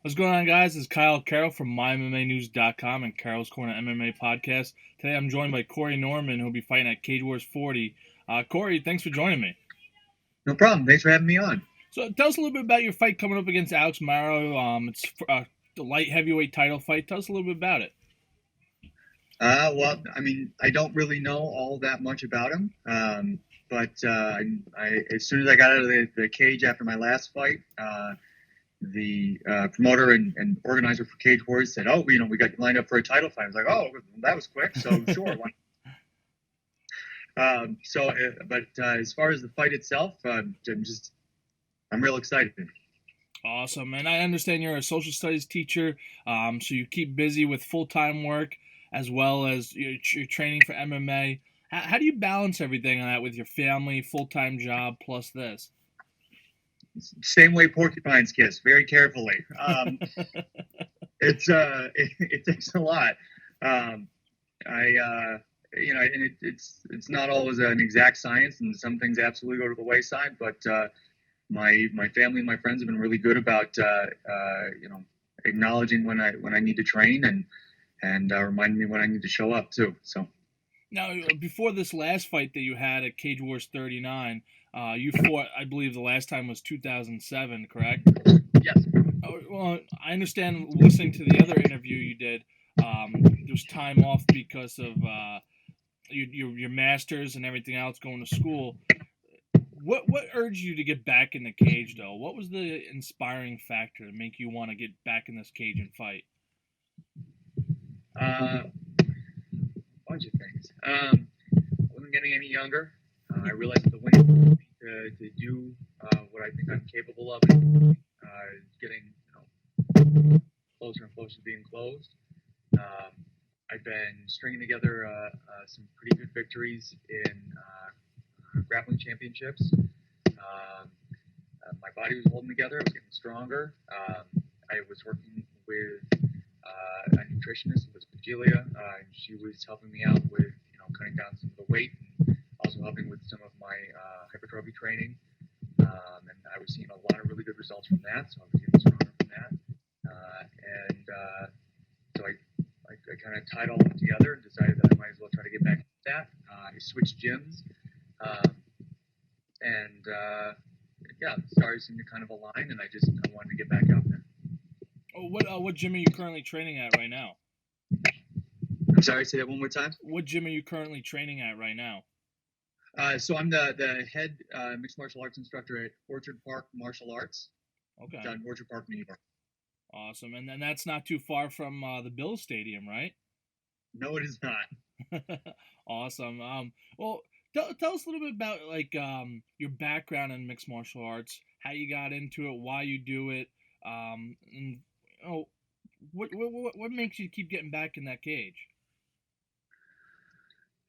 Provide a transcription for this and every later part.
What's going on, guys? This is Carroll from MyMMAnews.com and Carroll's Corner MMA podcast. Today I'm joined by Corey Norman, who'll be fighting at Cage Wars 40. Corey, thanks for joining me. No problem. Thanks for having me on. So tell us a little bit about your fight coming up against Alex Marro. It's the light heavyweight title fight. Tell us a little bit about it. Well, I mean, I don't really know all that much about him, but as soon as I got out of the cage after my last fight, the promoter and organizer for Cage Wars said, "Oh, we got you lined up for a title fight." I was like, "Oh, that was quick." So sure. But as far as the fight itself, I'm real excited. Awesome. And I understand you're a social studies teacher, so you keep busy with full-time work as well as your training for MMA. How do you balance everything on that with your family, full-time job, plus this? Same way porcupines kiss, very carefully. It takes a lot. It's not always an exact science, and some things absolutely go to the wayside. But my family and my friends have been really good about acknowledging when I need to train and reminding me when I need to show up too. So now, before this last fight that you had at Cage Wars 39, you fought, I believe the last time was 2007, correct? yes. Well, I understand listening to the other interview you did, there was time off because of your masters and everything else going to school. What urged you to get back in the cage, though? What was the inspiring factor to make you want to get back in this cage and fight? Bunch of things. I wasn't getting any younger. I realized that the winning to do what I think I'm capable of is getting closer and closer to being closed. I've been stringing together some pretty good victories in grappling championships. My body was holding together. I was getting stronger. I was working with a nutritionist, was Pagelia, and she was helping me out with cutting down some of the weight, and also helping with some of my hypertrophy training. And I was seeing a lot of really good results from that, so I was getting stronger from that. So I kind of tied all of it together and decided that I might as well try to get back into that. I switched gyms, and the stars seemed to kind of align, and I wanted to get back out there. Oh, what gym are you currently training at right now? I'm sorry, say that one more time. What gym are you currently training at right now? So I'm the head mixed martial arts instructor at Orchard Park Martial Arts. Okay. Down in Orchard Park, New York. Awesome, and then that's not too far from the Bills Stadium, right? No, it is not. Awesome. Well, tell us a little bit about your background in mixed martial arts, how you got into it, why you do it, and what makes you keep getting back in that cage?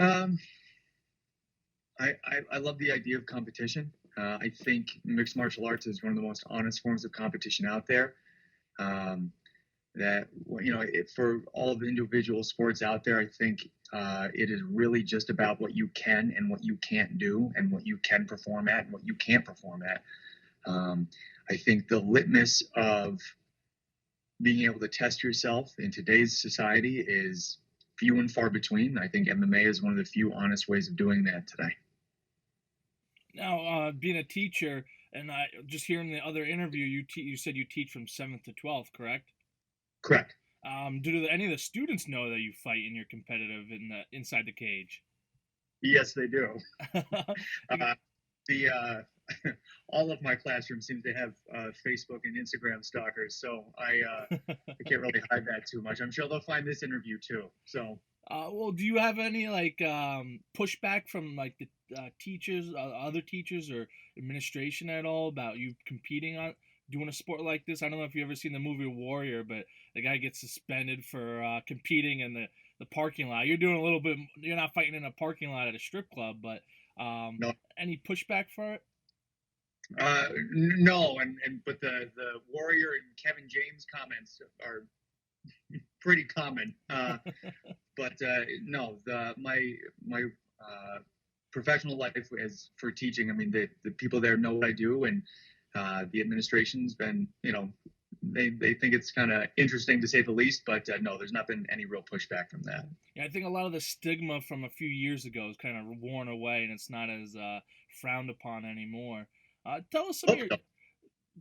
I love the idea of competition. I think mixed martial arts is one of the most honest forms of competition out there. For all of the individual sports out there, I think it is really just about what you can and what you can't do, and what you can perform at and what you can't perform at. I think the litmus of being able to test yourself in today's society is few and far between. I think MMA is one of the few honest ways of doing that today. Now, being a teacher, and just hearing the other interview, you said you teach from 7th to 12th, correct? Correct. Do any of the students know that you fight and you're competitive inside the cage? Yes, they do. All of my classroom seems to have Facebook and Instagram stalkers, so I can't really hide that too much. I'm sure they'll find this interview too. So. Well, do you have any pushback from the teachers, other teachers, or administration at all about you competing on doing a sport like this? I don't know if you ever seen the movie Warrior, but the guy gets suspended for competing in the parking lot. You're doing a little bit. You're not fighting in a parking lot at a strip club, but No. Any pushback for it? No, but the Warrior and Kevin James comments are pretty common. But no, my professional life is for teaching. I mean, the people there know what I do, and the administration's been they think it's kind of interesting to say the least, but no, there's not been any real pushback from that. Yeah, I think a lot of the stigma from a few years ago is kind of worn away, and it's not as frowned upon anymore. Tell us some of Hope your. so.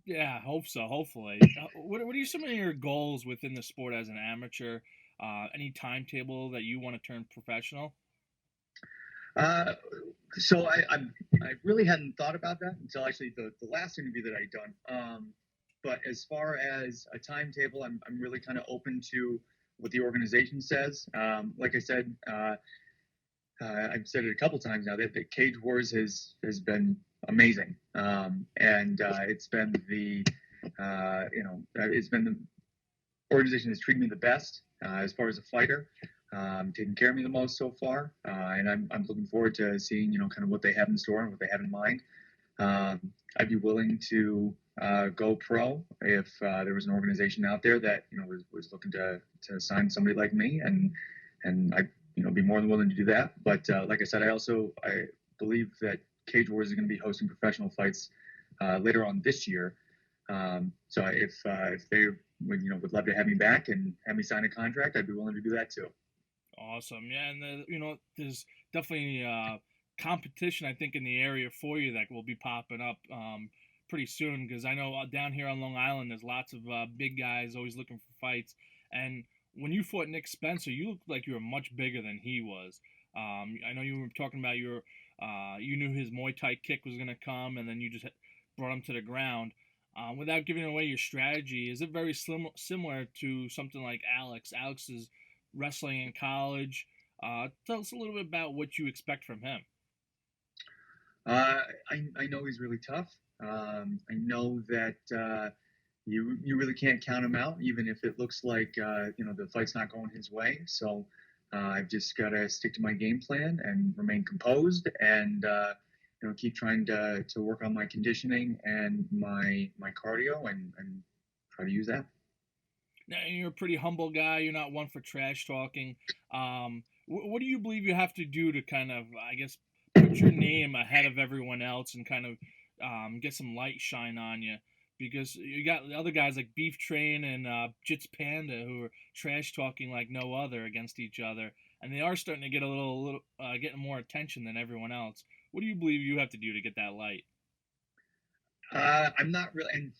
Yeah, hope so. Hopefully, what are some of your goals within the sport as an amateur? Any timetable that you want to turn professional? Uh, so I really hadn't thought about that until actually the last interview that I'd done. But as far as a timetable, I'm really kind of open to what the organization says. Like I said, I've said it a couple times now that Cage Wars has been amazing, and it's been it's been the organization that's treated me the best as far as a fighter, taking care of me the most so far, and I'm looking forward to seeing kind of what they have in store and what they have in mind. I'd be willing to go pro if there was an organization out there that was looking to sign somebody like me, and I be more than willing to do that. But like I said, I believe that Cage Wars is going to be hosting professional fights later on this year. So if they would love to have me back and have me sign a contract, I'd be willing to do that too. Awesome. Yeah, and there's definitely competition I think in the area for you that will be popping up pretty soon because I know down here on Long Island there's lots of big guys always looking for fights. And when you fought Nick Spencer, you looked like you were much bigger than he was. I know you were talking about you knew his Muay Thai kick was going to come, and then you just brought him to the ground. Without giving away your strategy, is it very similar to something like Alex? Alex's wrestling in college. Tell us a little bit about what you expect from him. I know he's really tough. I know that you really can't count him out, even if it looks like the fight's not going his way. So I've just got to stick to my game plan and remain composed and keep trying to work on my conditioning and my cardio and try to use that. Now, you're a pretty humble guy. You're not one for trash talking. What do you believe you have to do to kind of, I guess, put your name ahead of everyone else and kind of get some light shine on you? Because you got the other guys like Beef Train and Jits Panda who are trash talking like no other against each other, and they are starting to get a little getting more attention than everyone else. What do you believe you have to do to get that light? I'm not really, and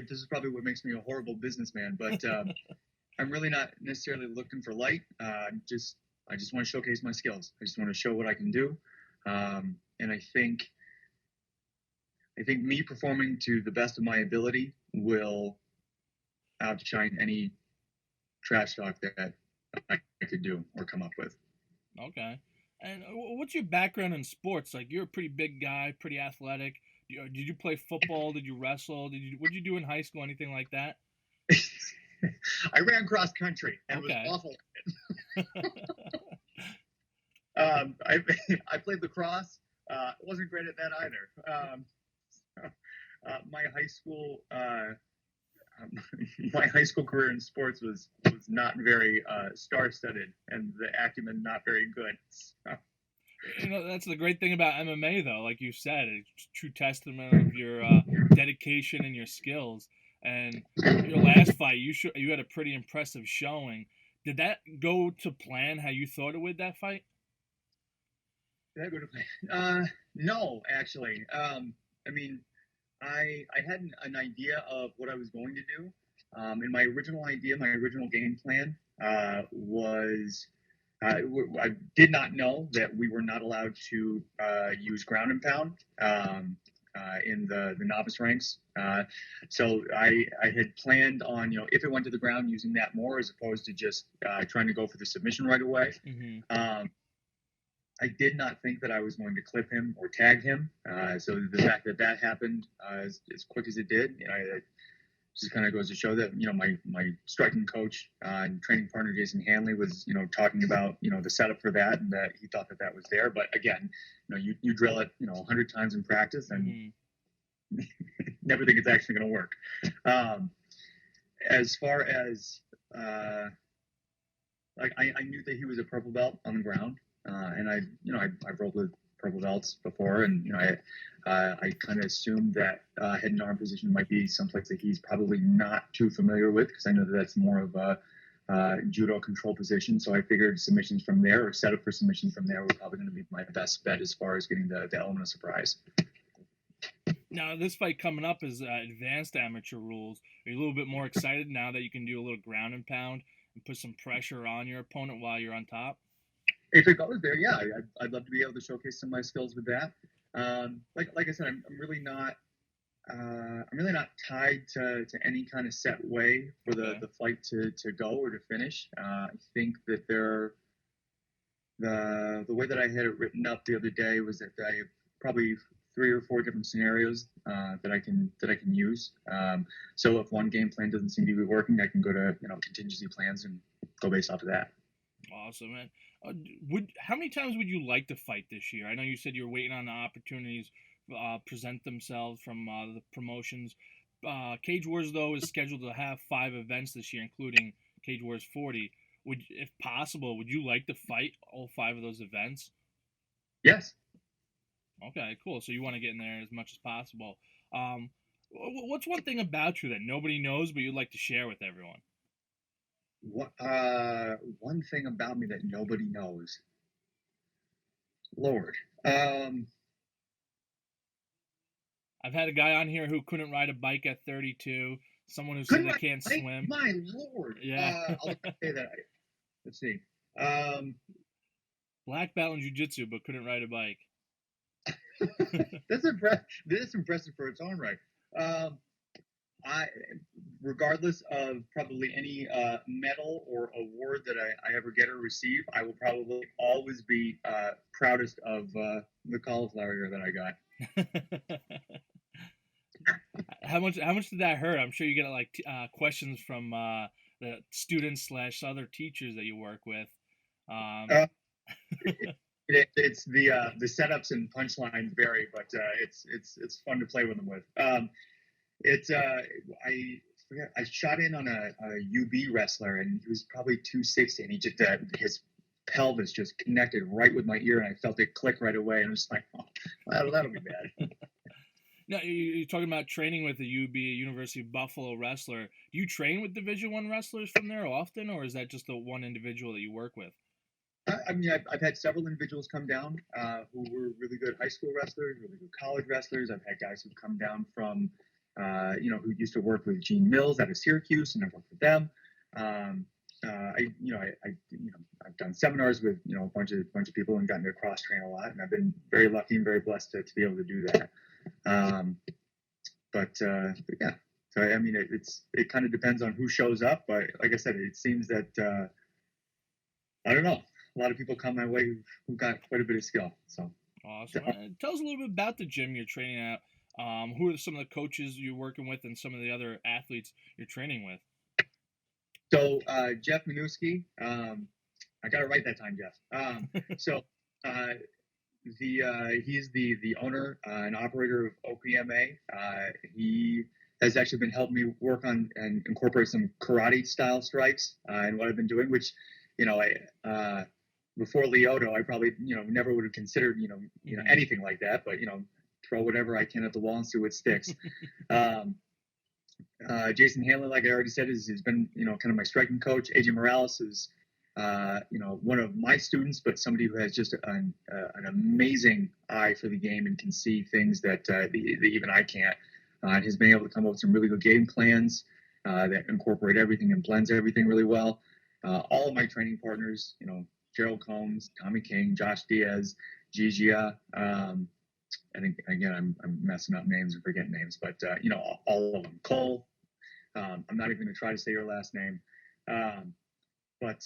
this is probably what makes me a horrible businessman, but I'm really not necessarily looking for light. I just want to showcase my skills. I just want to show what I can do, and I think me performing to the best of my ability will outshine any trash talk that I could do or come up with. Okay. And what's your background in sports? Like, you're a pretty big guy, pretty athletic. Did you play football? Did you wrestle? What did you do in high school? Anything like that? I ran cross country and Okay. it was awful. I played lacrosse. Wasn't great at that either. My high school career in sports was not very star-studded, and the acumen not very good. So. That's the great thing about MMA, though. Like you said, it's true testament of your dedication and your skills. And your last fight, you had a pretty impressive showing. Did that go to plan how you thought it would, that fight? Did that go to plan? No, actually. I mean, I had an idea of what I was going to do. And my original idea, my original game plan was I did not know that we were not allowed to use ground and pound in the novice ranks. So I had planned on, if it went to the ground, using that more as opposed to just trying to go for the submission right away. Mm-hmm. I did not think that I was going to clip him or tag him. So the fact that happened as quick as it did, it just kind of goes to show that, my striking coach and training partner, Jason Hanley, was, talking about, the setup for that, and that he thought that was there. But again, you drill it, 100 times in practice and never think it's actually going to work. As far as, I knew that he was a purple belt on the ground. And I rolled with purple belts before, and I kind of assumed that head and arm position might be someplace that he's probably not too familiar with, because I know that that's more of a judo control position. So I figured submissions from there, or setup for submissions from there, were probably going to be my best bet as far as getting the element of surprise. Now, this fight coming up is advanced amateur rules. Are you a little bit more excited now that you can do a little ground and pound and put some pressure on your opponent while you're on top? If it goes there, yeah, I'd love to be able to showcase some of my skills with that. Like I said, I'm really not tied to any kind of set way for the fight to go or to finish. I think that the way that I had it written up the other day was that I have probably 3 or 4 different scenarios that I can use. So if one game plan doesn't seem to be working, I can go to contingency plans and go based off of that. Awesome, man. How many times would you like to fight this year? I know you said you're waiting on the opportunities present themselves from the promotions. Cage Wars, though, is scheduled to have 5 events this year, including Cage Wars 40. If possible, would you like to fight all 5 of those events? Yes. Okay, cool. So you want to get in there as much as possible. What's one thing about you that nobody knows but you'd like to share with everyone? One thing about me that nobody knows. Lord. I've had a guy on here who couldn't ride a bike at 32. Someone who said they can't swim. My Lord. Yeah. I'll say that. Let's see. Black belt in jiu-jitsu, but couldn't ride a bike. That's impressive for its own right. Regardless of probably any medal or award that I ever get or receive, I will probably always be proudest of the cauliflower ear that I got. How much did that hurt? I'm sure you get like questions from the students / other teachers that you work with. It's the setups and punchlines vary, but it's fun to play with them with. I shot in on a UB wrestler, and he was probably 260, and he just his pelvis just connected right with my ear, and I felt it click right away, and I was like, oh, that'll be bad. No, you're talking about training with the UB University of Buffalo wrestler. Do you train with Division I wrestlers from there often, or is that just the one individual that you work with? I mean, I've had several individuals come down who were really good high school wrestlers, really good college wrestlers. I've had guys who've come down from, who used to work with Gene Mills out of Syracuse, and I've worked with them. I've done seminars with a bunch of people and gotten to cross train a lot, and I've been very lucky and very blessed to be able to do that. But yeah, so I mean, it kind of depends on who shows up, but like I said, it seems that I don't know. A lot of people come my way who got quite a bit of skill. So awesome. Tell us a little bit about the gym you're training at. Who are some of the coaches you're working with, and some of the other athletes you're training with? So Jeff Minuski, I got it right that time, Jeff. He's the owner and operator of OPMA. He has actually been helping me work on and incorporate some karate style strikes and what I've been doing, which before Lyoto, I probably never would have considered anything like that, but throw whatever I can at the wall and see what sticks. Jason Hanlon, like I already said, has been kind of my striking coach. AJ Morales is one of my students, but somebody who has just an amazing eye for the game and can see things that even I can't. And has been able to come up with some really good game plans that incorporate everything and blends everything really well. All of my training partners, Gerald Combs, Tommy King, Josh Diaz, Gigia. I think again I'm messing up names and forgetting names, but all of them. Cole. I'm not even going to try to say your last name, but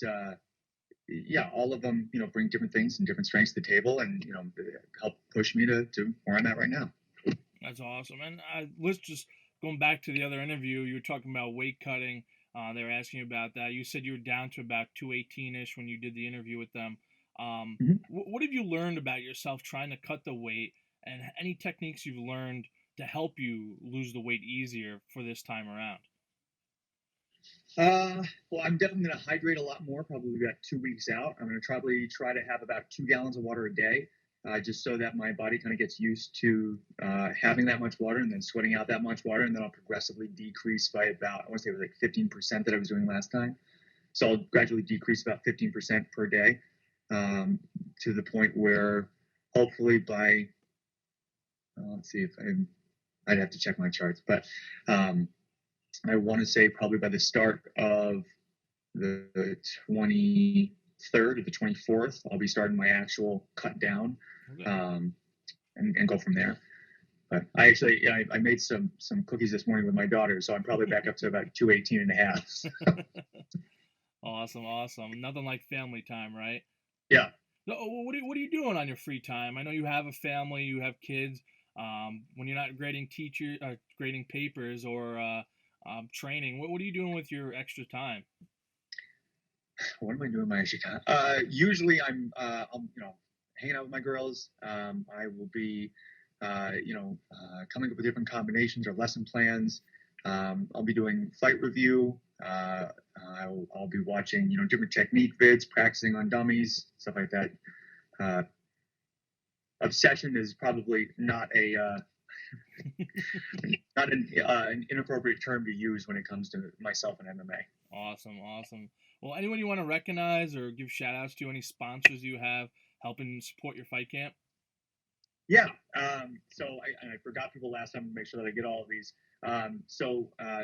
yeah, all of them bring different things and different strengths to the table, and help push me to where I'm at right now. That's awesome. And let's just going back to the other interview. You were talking about weight cutting. They were asking you about that. You said you were down to about 218-ish when you did the interview with them. What have you learned about yourself trying to cut the weight, and any techniques you've learned to help you lose the weight easier for this time around? Well, I'm definitely going to hydrate a lot more, probably about 2 weeks out. I'm going to probably try to have about 2 gallons of water a day. just so that my body kind of gets used to having that much water and then sweating out that much water, and then I'll progressively decrease by about, I want to say it was like 15% that I was doing last time. So I'll gradually decrease about 15% per day, to the point where hopefully by, let's see if I'd have to check my charts, but I want to say probably by the start of the 23rd or the 24th, I'll be starting my actual cut down, and go from there. But I actually, I made some cookies this morning with my daughter, so I'm probably back up to about 218 and a half. Awesome. Nothing like family time, right? Yeah. So, what are you doing on your free time? I know you have a family, you have kids. When you're not grading grading papers or training, what are you doing with your extra time? What am I doing my extra time? Usually I'm hanging out with my girls. I will be coming up with different combinations or lesson plans. I'll be doing fight review. I'll be watching different technique vids, practicing on dummies, stuff like that. Obsession is probably not an inappropriate term to use when it comes to myself and MMA. Awesome. Well, anyone you want to recognize or give shout outs to, any sponsors you have helping support your fight camp? Yeah. So I forgot people last time to make sure that I get all of these.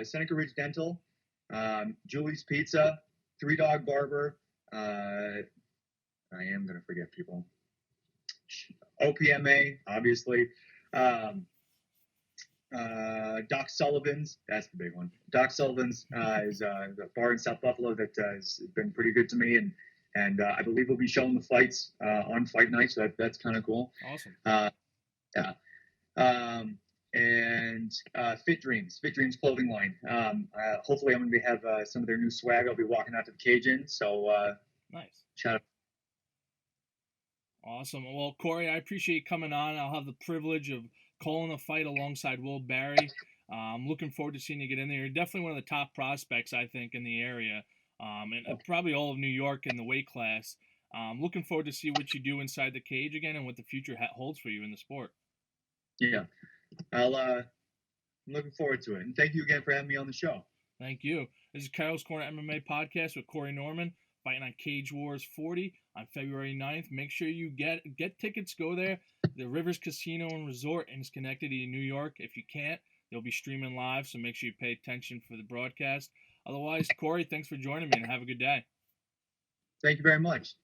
Seneca Ridge Dental, Julie's Pizza, Three Dog Barber. I am going to forget people. OPMA, obviously. Doc Sullivan's, that's the big one. Doc Sullivan's is a bar in South Buffalo that has been pretty good to me, and I believe we'll be showing the fights on fight night, so that's kind of cool. Awesome. And Fit Dreams clothing line. Hopefully, I'm going to have some of their new swag. I'll be walking out to the cage in, so nice. Shout out. Awesome. Well, Corey, I appreciate you coming on. I'll have the privilege of calling a fight alongside Will Barry. I'm looking forward to seeing you get in there. You're definitely one of the top prospects, I think, in the area, and probably all of New York in the weight class. Looking forward to see what you do inside the cage again and what the future holds for you in the sport. Yeah, I'm looking forward to it. And thank you again for having me on the show. Thank you. This is Carroll's Corner MMA podcast with Corey Norman, fighting on Cage Wars 40 on February 9th. Make sure you get tickets. Go there. The Rivers Casino and Resort in Schenectady, New York. If you can't, they'll be streaming live, so make sure you pay attention for the broadcast. Otherwise, Corey, thanks for joining me, and have a good day. Thank you very much.